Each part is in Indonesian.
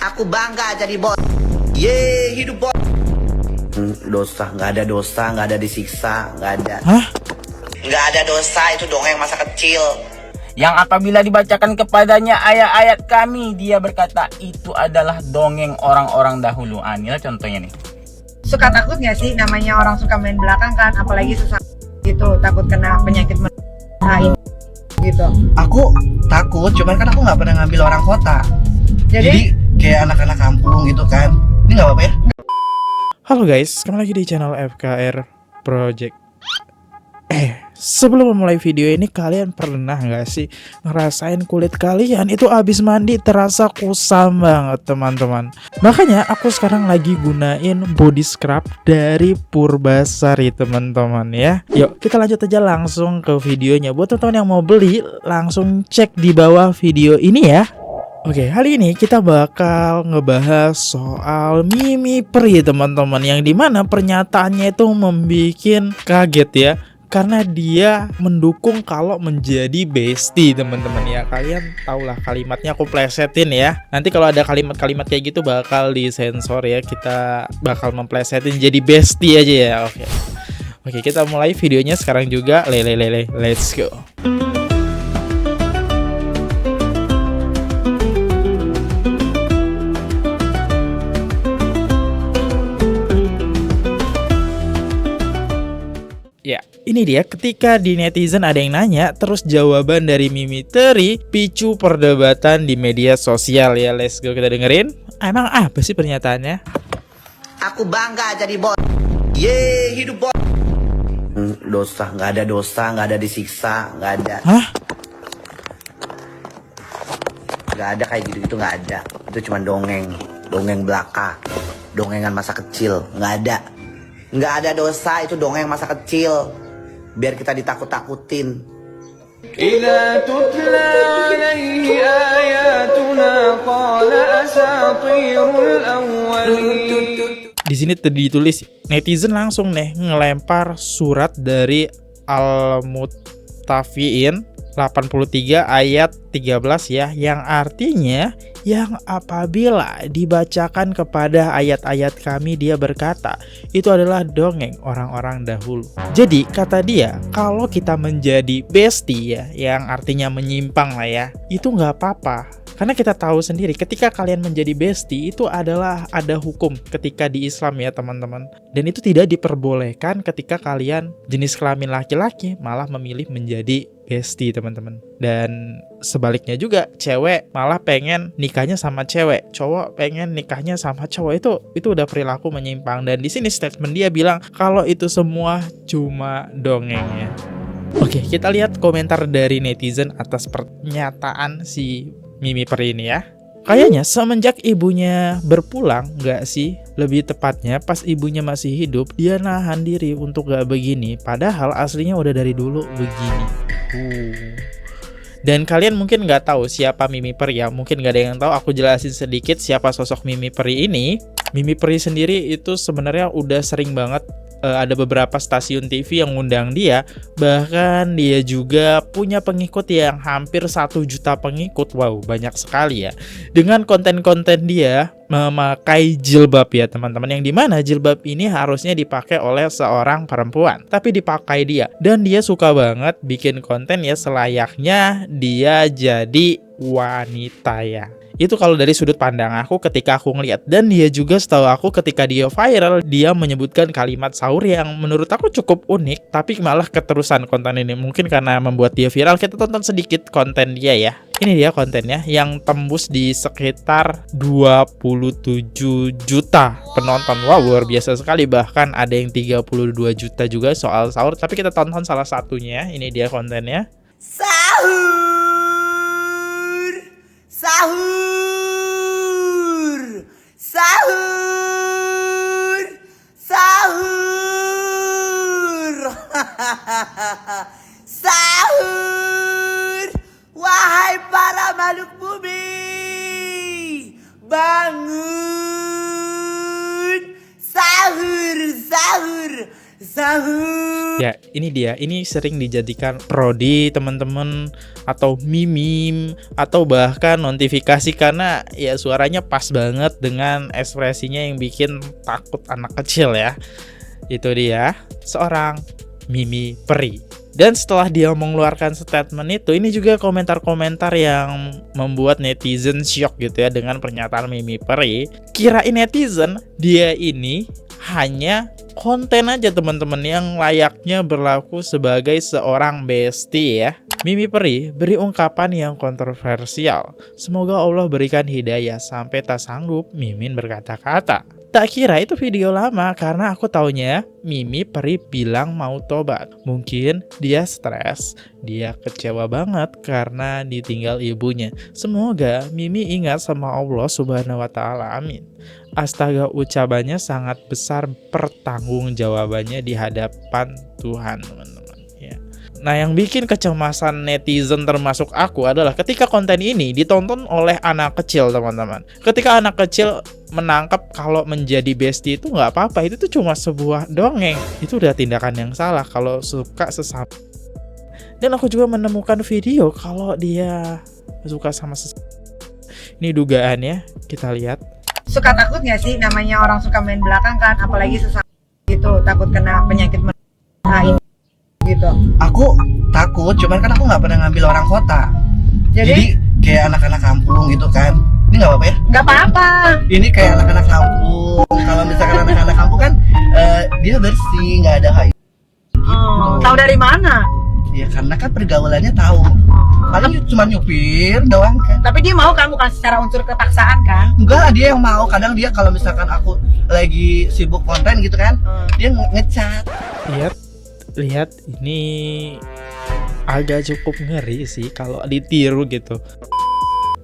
Aku bangga jadi bos. Yeay, hidup bos. Dosa, nggak ada dosa, nggak ada disiksa, nggak ada. Hah? Nggak ada dosa, itu dongeng masa kecil. Yang apabila dibacakan kepadanya ayat-ayat kami, dia berkata itu adalah dongeng orang-orang dahulu. Inilah contohnya nih. Suka takut nggak sih namanya orang suka main belakang kan, apalagi sesama gitu, takut kena penyakit lain gitu. Aku takut, cuman kan aku nggak pernah ngambil orang kota. Jadi kayak anak-anak kampung gitu kan. Ini nggak apa-apa ya? Halo guys, kembali lagi di channel FKR Project. Sebelum memulai video ini, kalian pernah nggak sih ngerasain kulit kalian itu abis mandi terasa kusam banget teman-teman? Makanya aku sekarang lagi gunain body scrub dari Purbasari teman-teman ya. Yuk kita lanjut aja langsung ke videonya. Buat teman-teman yang mau beli, langsung cek di bawah video ini ya. Oke, hari ini kita bakal ngebahas soal Mimi Peri teman-teman, yang dimana pernyataannya itu membuat kaget ya, karena dia mendukung kalau menjadi bestie teman-teman ya. Kalian tahulah kalimatnya, aku plesetin ya. Nanti kalau ada kalimat-kalimat kayak gitu bakal disensor ya. Kita bakal memplesetin jadi bestie aja ya. Oke, kita mulai videonya sekarang juga. Let's go. Ya, ini dia ketika di netizen ada yang nanya, terus jawaban dari Mimi Peri picu perdebatan di media sosial ya. Let's go, kita dengerin. Emang apa sih pernyataannya? Aku bangga jadi bos. Yeay, hidup bos. Dosa, nggak ada disiksa, nggak ada. Hah? Nggak ada kayak gitu-gitu, nggak ada. Itu cuma dongeng belaka, dongengan masa kecil, nggak ada. Nggak ada dosa, itu dongeng masa kecil. Biar kita ditakut-takutin. Idza tutla alaihi ayatuna qala asatirul awwalin. Di sini ditulis, netizen langsung nih ngelempar surat dari Al-Mutafiin 83 ayat 13 ya, yang artinya yang apabila dibacakan kepada ayat-ayat kami dia berkata itu adalah dongeng orang-orang dahulu. Jadi kata dia, kalau kita menjadi bestie ya, yang artinya menyimpang lah ya, itu nggak apa-apa. Karena kita tahu sendiri ketika kalian menjadi bestie itu adalah ada hukum ketika di Islam ya teman-teman. Dan itu tidak diperbolehkan ketika kalian jenis kelamin laki-laki malah memilih menjadi bestie teman-teman. Dan sebaliknya juga, cewek malah pengen nikahnya sama cewek, cowok pengen nikahnya sama cowok, itu udah perilaku menyimpang. Dan di sini statement dia bilang kalau itu semua cuma dongengnya. Oke, kita lihat komentar dari netizen atas pernyataan si Mimi Peri ini ya. Kayaknya semenjak ibunya berpulang gak sih? Lebih tepatnya pas ibunya masih hidup, dia nahan diri untuk gak begini, padahal aslinya udah dari dulu begini. Dan kalian mungkin gak tahu siapa Mimi Peri ya. Mungkin gak ada yang tahu, aku jelasin sedikit siapa sosok Mimi Peri ini. Mimi Peri sendiri itu sebenarnya udah sering banget ada beberapa stasiun TV yang ngundang dia. Bahkan dia juga punya pengikut yang hampir 1 juta pengikut. Wow, banyak sekali ya. Dengan konten-konten dia memakai jilbab ya teman-teman, yang dimana jilbab ini harusnya dipakai oleh seorang perempuan, tapi dipakai dia. Dan dia suka banget bikin konten ya selayaknya dia jadi wanita ya. Itu kalau dari sudut pandang aku ketika aku ngeliat. Dan dia juga setahu aku ketika dia viral, dia menyebutkan kalimat sahur yang menurut aku cukup unik, tapi malah keterusan konten ini. Mungkin karena membuat dia viral. Kita tonton sedikit konten dia ya. Ini dia kontennya yang tembus di sekitar 27 juta penonton. Wow, luar biasa sekali. Bahkan ada yang 32 juta juga soal sahur. Tapi kita tonton salah satunya. Ini dia kontennya. Sahur. Sahur, wahai para makhluk bumi, bangun. Sahur, Sahur. Ya, ini dia. Ini sering dijadikan prodi teman-teman atau meme atau bahkan notifikasi karena ya suaranya pas banget dengan ekspresinya yang bikin takut anak kecil ya. Itu dia, seorang Mimi Peri. Dan setelah dia mengeluarkan statement itu, ini juga komentar-komentar yang membuat netizen shock gitu ya dengan pernyataan Mimi Peri. Kirain netizen dia ini hanya konten aja teman-teman yang layaknya berlaku sebagai seorang bestie ya. Mimi Peri beri ungkapan yang kontroversial. Semoga Allah berikan hidayah sampai tak sanggup Mimin berkata-kata. Tak kira itu video lama karena aku taunya Mimi Peri bilang mau tobat. Mungkin dia stres, dia kecewa banget karena ditinggal ibunya. Semoga Mimi ingat sama Allah Subhanahu wa taala. Amin. Astaga, ucapannya sangat besar pertanggungjawabannya di hadapan Tuhan, teman-teman ya. Nah, yang bikin kecemasan netizen termasuk aku adalah ketika konten ini ditonton oleh anak kecil, teman-teman. Ketika anak kecil menangkap kalau menjadi bestie itu nggak apa-apa, itu tuh cuma sebuah dongeng. Itu udah tindakan yang salah kalau suka sesama. Dan aku juga menemukan video kalau dia suka sama sesama. Ini dugaannya, kita lihat. Suka takut nggak sih namanya orang suka main belakang kan, apalagi sesama gitu, takut kena penyakit HIV gitu. Aku takut, cuman kan aku nggak pernah ngambil orang kota. Jadi kayak anak-anak kampung gitu kan. Ini nggak apa-apa ya? Nggak apa-apa. Ini kayak anak-anak kampung. Kalau misalkan anak-anak kampung kan dia bersih, nggak ada HIV. Tahu dari mana? Ya karena kan pergaulannya tahu. Paling cuma nyupir doang kan. Tapi dia mau kan, bukan secara unsur kepaksaan kan? Enggak lah, dia yang mau. Kadang dia kalau misalkan aku lagi sibuk konten gitu kan, dia ngecat. Lihat ini agak cukup ngeri sih kalau ditiru gitu.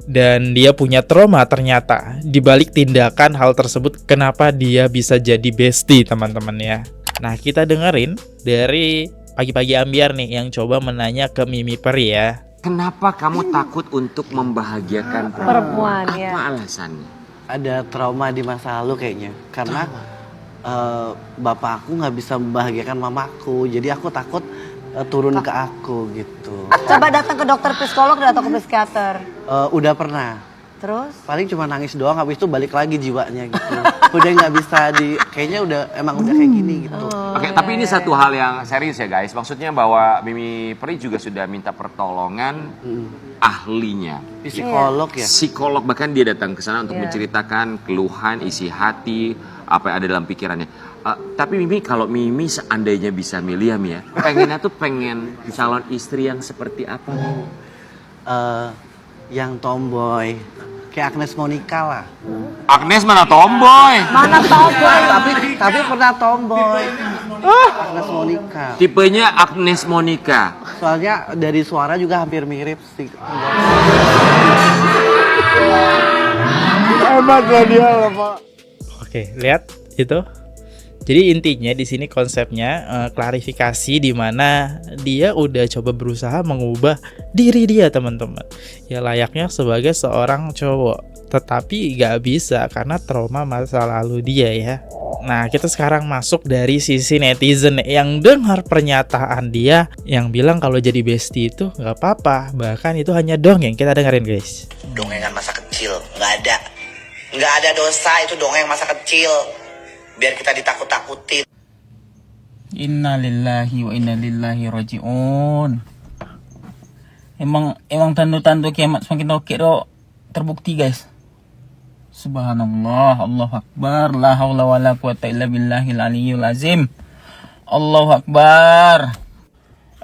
Dan dia punya trauma ternyata dibalik tindakan hal tersebut. Kenapa dia bisa jadi bestie, teman-teman ya. Nah, kita dengerin dari Pagi-Pagi Ambiar nih yang coba menanya ke Mimi Peri ya. Kenapa kamu takut untuk membahagiakan perempuan? Apa Ya. alasannya? Ada trauma di masa lalu kayaknya. Karena bapak aku nggak bisa membahagiakan mamaku. Jadi aku takut turun ke aku gitu. Coba datang ke dokter psikolog atau ke psikiater. Udah pernah. Terus? Paling cuma nangis doang, habis itu balik lagi jiwanya gitu. Udah nggak bisa kayaknya emang udah kayak gini gitu. Oke, tapi ini satu hal yang serius ya guys. Maksudnya bahwa Mimi Peri juga sudah minta pertolongan ahlinya. Psikolog ya. Psikolog, bahkan dia datang ke sana untuk menceritakan keluhan, isi hati, apa yang ada dalam pikirannya. Tapi Mimi, kalau Mimi seandainya bisa milih ya Mi ya, pengennya tuh pengen calon istri yang seperti apa? Yang tomboy. Kayak Agnes Monica lah. Agnes mana tomboy? Mana tomboy? Tapi pernah tomboy. Agnes Monica. Tipenya Agnes Monica. Soalnya dari suara juga hampir mirip sih. Oke, lihat itu. Jadi intinya di sini konsepnya klarifikasi di mana dia udah coba berusaha mengubah diri dia, teman-teman. Ya layaknya sebagai seorang cowok, tetapi gak bisa karena trauma masa lalu dia ya. Nah, kita sekarang masuk dari sisi netizen yang dengar pernyataan dia yang bilang kalau jadi bestie itu gak apa-apa, bahkan itu hanya dongeng. Kita dengerin guys. Dongengan masa kecil, nggak ada dosa, itu dongeng masa kecil. Biar kita ditakut-takutin. Inna lillahi wa inna ilaihi raji'un. Emang tanda-tanda kiamat semakin dekat terbukti guys. Subhanallah, Allahu Akbar, la haula wala quwata illa billahil aliyyil azim. Allahu Akbar.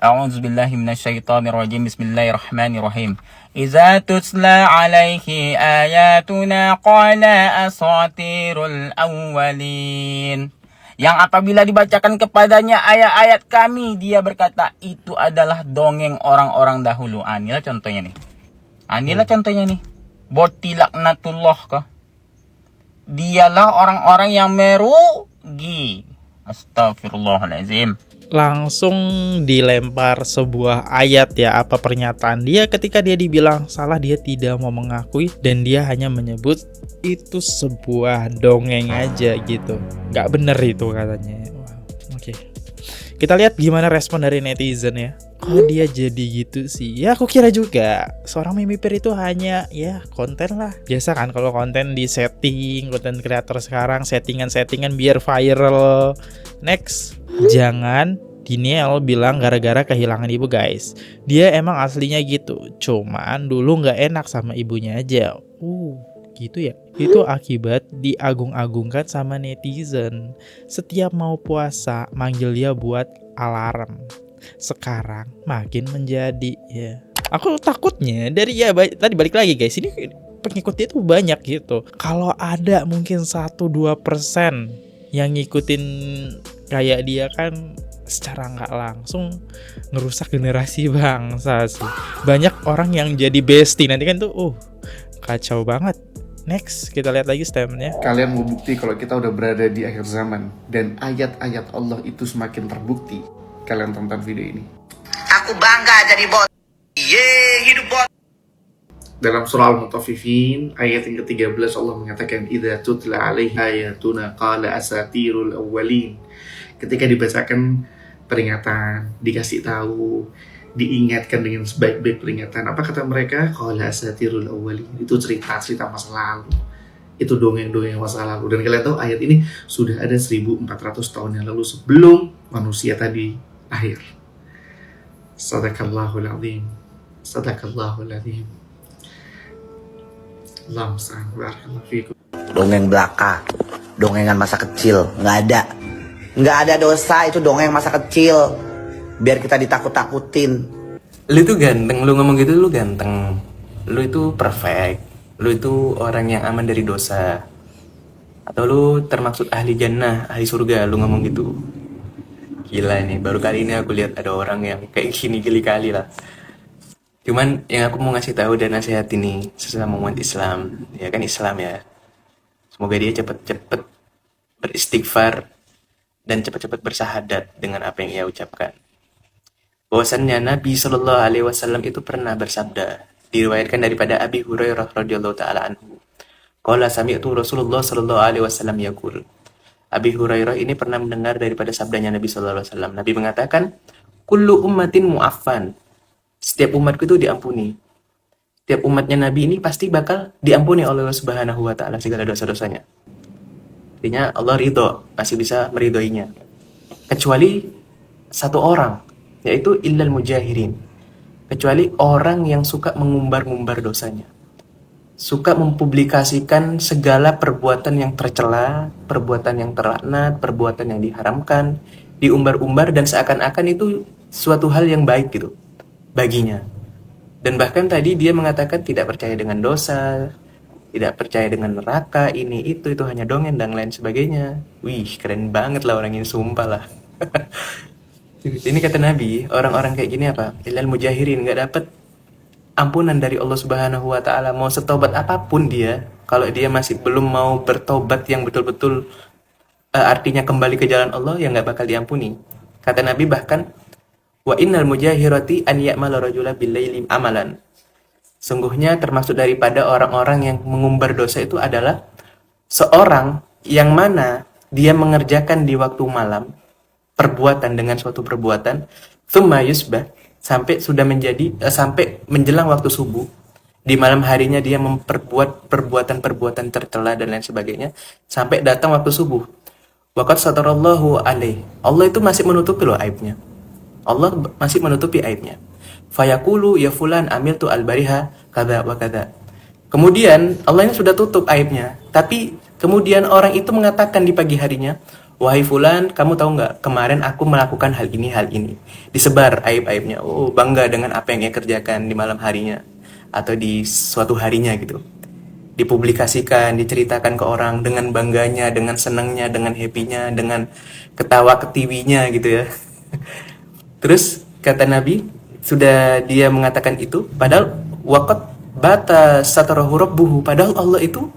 A'udzu billahi minasyaitonir rajim. Bismillahirrahmanirrahim. Iza tutla alaihi ayatuna qala asatirul awwalin. Yang apabila dibacakan kepadanya ayat-ayat kami, dia berkata itu adalah dongeng orang-orang dahulu. Inilah contohnya nih. Inilah contohnya nih. Boti laknatullah kah? Dialah orang-orang yang merugi. Astagfirullahaladzim. Langsung dilempar sebuah ayat ya, apa pernyataan dia ketika dia dibilang salah, dia tidak mau mengakui dan dia hanya menyebut itu sebuah dongeng aja gitu. Nggak bener itu katanya. Wow. Oke. Kita lihat gimana respon dari netizen ya. Kok dia jadi gitu sih? Ya aku kira juga seorang mimipir itu hanya ya konten lah. Biasa kan kalau konten di setting, konten kreator sekarang settingan-settingan biar viral. Next, jangan Diniel bilang gara-gara kehilangan ibu guys. Dia emang aslinya gitu. Cuman dulu nggak enak sama ibunya aja. Gitu ya. Itu akibat diagung-agungkan sama netizen. Setiap mau puasa manggil dia buat alarm. Sekarang makin menjadi ya. Aku takutnya dari ya tadi balik lagi guys. Ini pengikutnya tuh banyak gitu. Kalau ada mungkin 1-2% yang ngikutin kayak dia kan secara nggak langsung ngerusak generasi bangsa sih. Banyak orang yang jadi bestie nanti kan tuh kacau banget. Next, kita lihat lagi statementnya. Kalian mau bukti kalau kita udah berada di akhir zaman dan ayat-ayat Allah itu semakin terbukti. Kalian tonton video ini. Aku bangga jadi bot. Yeay, hidup bot. Dalam surah Al-Mutaffifin ayat yang ke-13 Allah mengatakan idza tutla alaihi ayatuna qala asatirul awwalin. Ketika dibacakan peringatan, dikasih tahu, diingatkan dengan sebaik-baik peringatan, apa kata mereka? Qala asatirul awwalin. Itu cerita-cerita masa lalu. Itu dongeng-dongeng masa lalu. Dan kalian tahu ayat ini sudah ada 1400 tahun yang lalu sebelum manusia tadi lahir. Sadaqallahul azim. Sadaqallahul azim. Allahumma salli barakallahu fikum. Dongeng belaka, dongengan masa kecil, nggak ada dosa itu dongeng masa kecil. Biar kita ditakut-takutin. Lu tuh ganteng, lu ngomong gitu lu ganteng. Lu itu perfect. Lu itu orang yang aman dari dosa. Atau lu termaksud ahli jannah, ahli surga, lu ngomong gitu. Gila nih, baru kali ini aku lihat ada orang yang kayak gini geli kali lah. Cuman yang aku mau ngasih tahu dan nasihat ini sesama umat Islam, ya kan Islam ya. Semoga dia cepet-cepet beristighfar dan cepet-cepet bersahadat dengan apa yang ia ucapkan. Bahwasannya Nabi Shallallahu Alaihi Wasallam itu pernah bersabda, diriwayatkan daripada Abi Hurairah radhiyallahu taala anhu. Qala sami'tu Rasulullah Shallallahu Alaihi Wasallam yaqul. Abi Hurairah ini pernah mendengar daripada sabdanya Nabi Shallallahu Alaihi Wasallam. Nabi mengatakan, kullu ummatin mu'affan. Setiap umatku itu diampuni. Setiap umatnya Nabi ini pasti bakal diampuni oleh Allah Subhanahu Wa Taala segala dosa-dosanya. Artinya Allah ridho, masih bisa meridhoinya. Kecuali satu orang, yaitu illal mujahirin. Kecuali orang yang suka mengumbar-ngumbar dosanya. Suka mempublikasikan segala perbuatan yang tercela, perbuatan yang terlaknat, perbuatan yang diharamkan, diumbar-umbar dan seakan-akan itu suatu hal yang baik gitu baginya. Dan bahkan tadi dia mengatakan tidak percaya dengan dosa, tidak percaya dengan neraka, ini itu hanya dongeng dan lain sebagainya. Wih, keren banget lah orang ini, sumpah lah. Ini kata Nabi, orang-orang kayak gini apa? Illal mujahirin, nggak dapat ampunan dari Allah Subhanahu Wa Taala. Mau setobat apapun dia, kalau dia masih belum mau bertobat yang betul-betul artinya kembali ke jalan Allah, ya nggak bakal diampuni. Kata Nabi bahkan, wa innal mujahirati an ya'mala rajula bil-laili amalan. Sungguhnya termasuk daripada orang-orang yang mengumbar dosa itu adalah seorang yang mana dia mengerjakan di waktu malam perbuatan dengan suatu perbuatan, thumma yusbah, sampai sudah menjadi sampai menjelang waktu subuh, di malam harinya dia memperbuat perbuatan-perbuatan tercela dan lain sebagainya, sampai datang waktu subuh. Waqad satarallahu alaih. Allah itu masih menutupi loh aibnya. Allah masih menutupi aibnya. Fayaqulu ya fulan amiltu al-bariha kada wa kada. Kemudian Allah ini sudah tutup aibnya, tapi kemudian orang itu mengatakan di pagi harinya, wahai fulan, kamu tahu nggak, kemarin aku melakukan hal ini. Disebar aib-aibnya. Oh, bangga dengan apa yang ia kerjakan di malam harinya atau di suatu harinya gitu. Dipublikasikan, diceritakan ke orang dengan bangganya, dengan senangnya, dengan happy-nya, dengan ketawa ketiwinya gitu ya. Terus kata Nabi, sudah dia mengatakan itu, padahal waqad bata satarahu rabbuhu, padahal Allah itu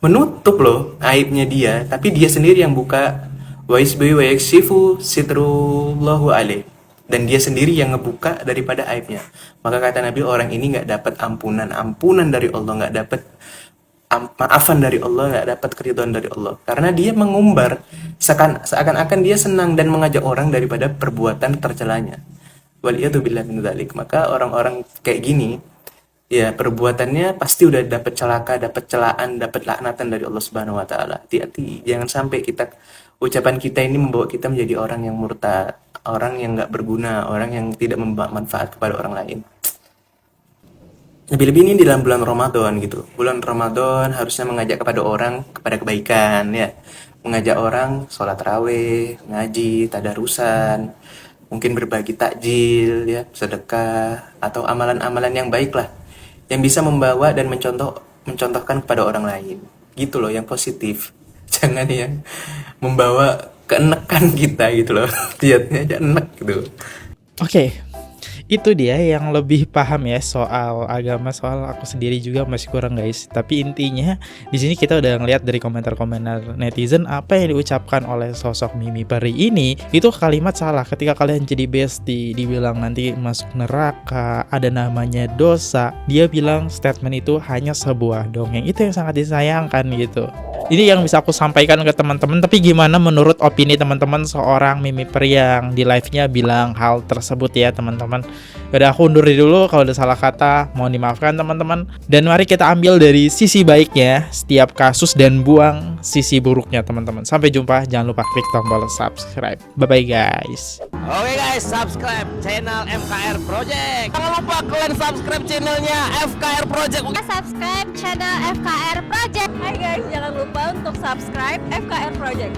menutup loh aibnya dia, tapi dia sendiri yang buka. Wa isbi wa yaksifu sitrullahu alaih, dan dia sendiri yang ngebuka daripada aibnya. Maka kata Nabi, orang ini nggak dapat ampunan dari Allah, nggak dapat maafan dari Allah, nggak dapat keridhaan dari Allah, karena dia mengumbar seakan-akan dia senang dan mengajak orang daripada perbuatan tercelanya. Waliyadzubillah min dzalik. Maka orang-orang kayak gini ya perbuatannya pasti udah dapat celaka, dapat celaan, dapat laknatan dari Allah Subhanahu wa taala. Hati-hati, jangan sampai ucapan kita ini membawa kita menjadi orang yang murtad, orang yang nggak berguna, orang yang tidak membawa manfaat kepada orang lain. Lebih-lebih ini di dalam bulan Ramadan gitu. Bulan Ramadan harusnya mengajak kepada orang kepada kebaikan ya. Mengajak orang sholat raweh, ngaji, tadarusan, mungkin berbagi takjil ya, sedekah atau amalan-amalan yang baik lah yang bisa membawa dan mencontohkan kepada orang lain. Gitu loh, yang positif. Jangan yang membawa keenekan kita gitu loh. Lihatnya aja enek gitu. Oke, itu dia yang lebih paham ya soal agama. Soal aku sendiri juga masih kurang guys. Tapi intinya di sini kita udah ngeliat dari komentar-komentar netizen apa yang diucapkan oleh sosok Mimi Peri ini. Itu kalimat salah ketika kalian jadi bestie, dibilang nanti masuk neraka, ada namanya dosa. Dia bilang statement itu hanya sebuah dongeng. Itu yang sangat disayangkan gitu. Ini yang bisa aku sampaikan ke teman-teman. Tapi gimana menurut opini teman-teman seorang Mimi Peri yang di live-nya bilang hal tersebut ya teman-teman. Udah aku undur dulu kalau ada salah kata, mohon dimaafkan teman-teman. Dan mari kita ambil dari sisi baiknya setiap kasus dan buang sisi buruknya teman-teman. Sampai jumpa, jangan lupa klik tombol subscribe. Bye-bye guys. Oke guys, subscribe channel FKR Project. Jangan lupa kalian subscribe channelnya FKR Project. Subscribe channel FKR Project. Hai guys, jangan lupa untuk subscribe FKR Project.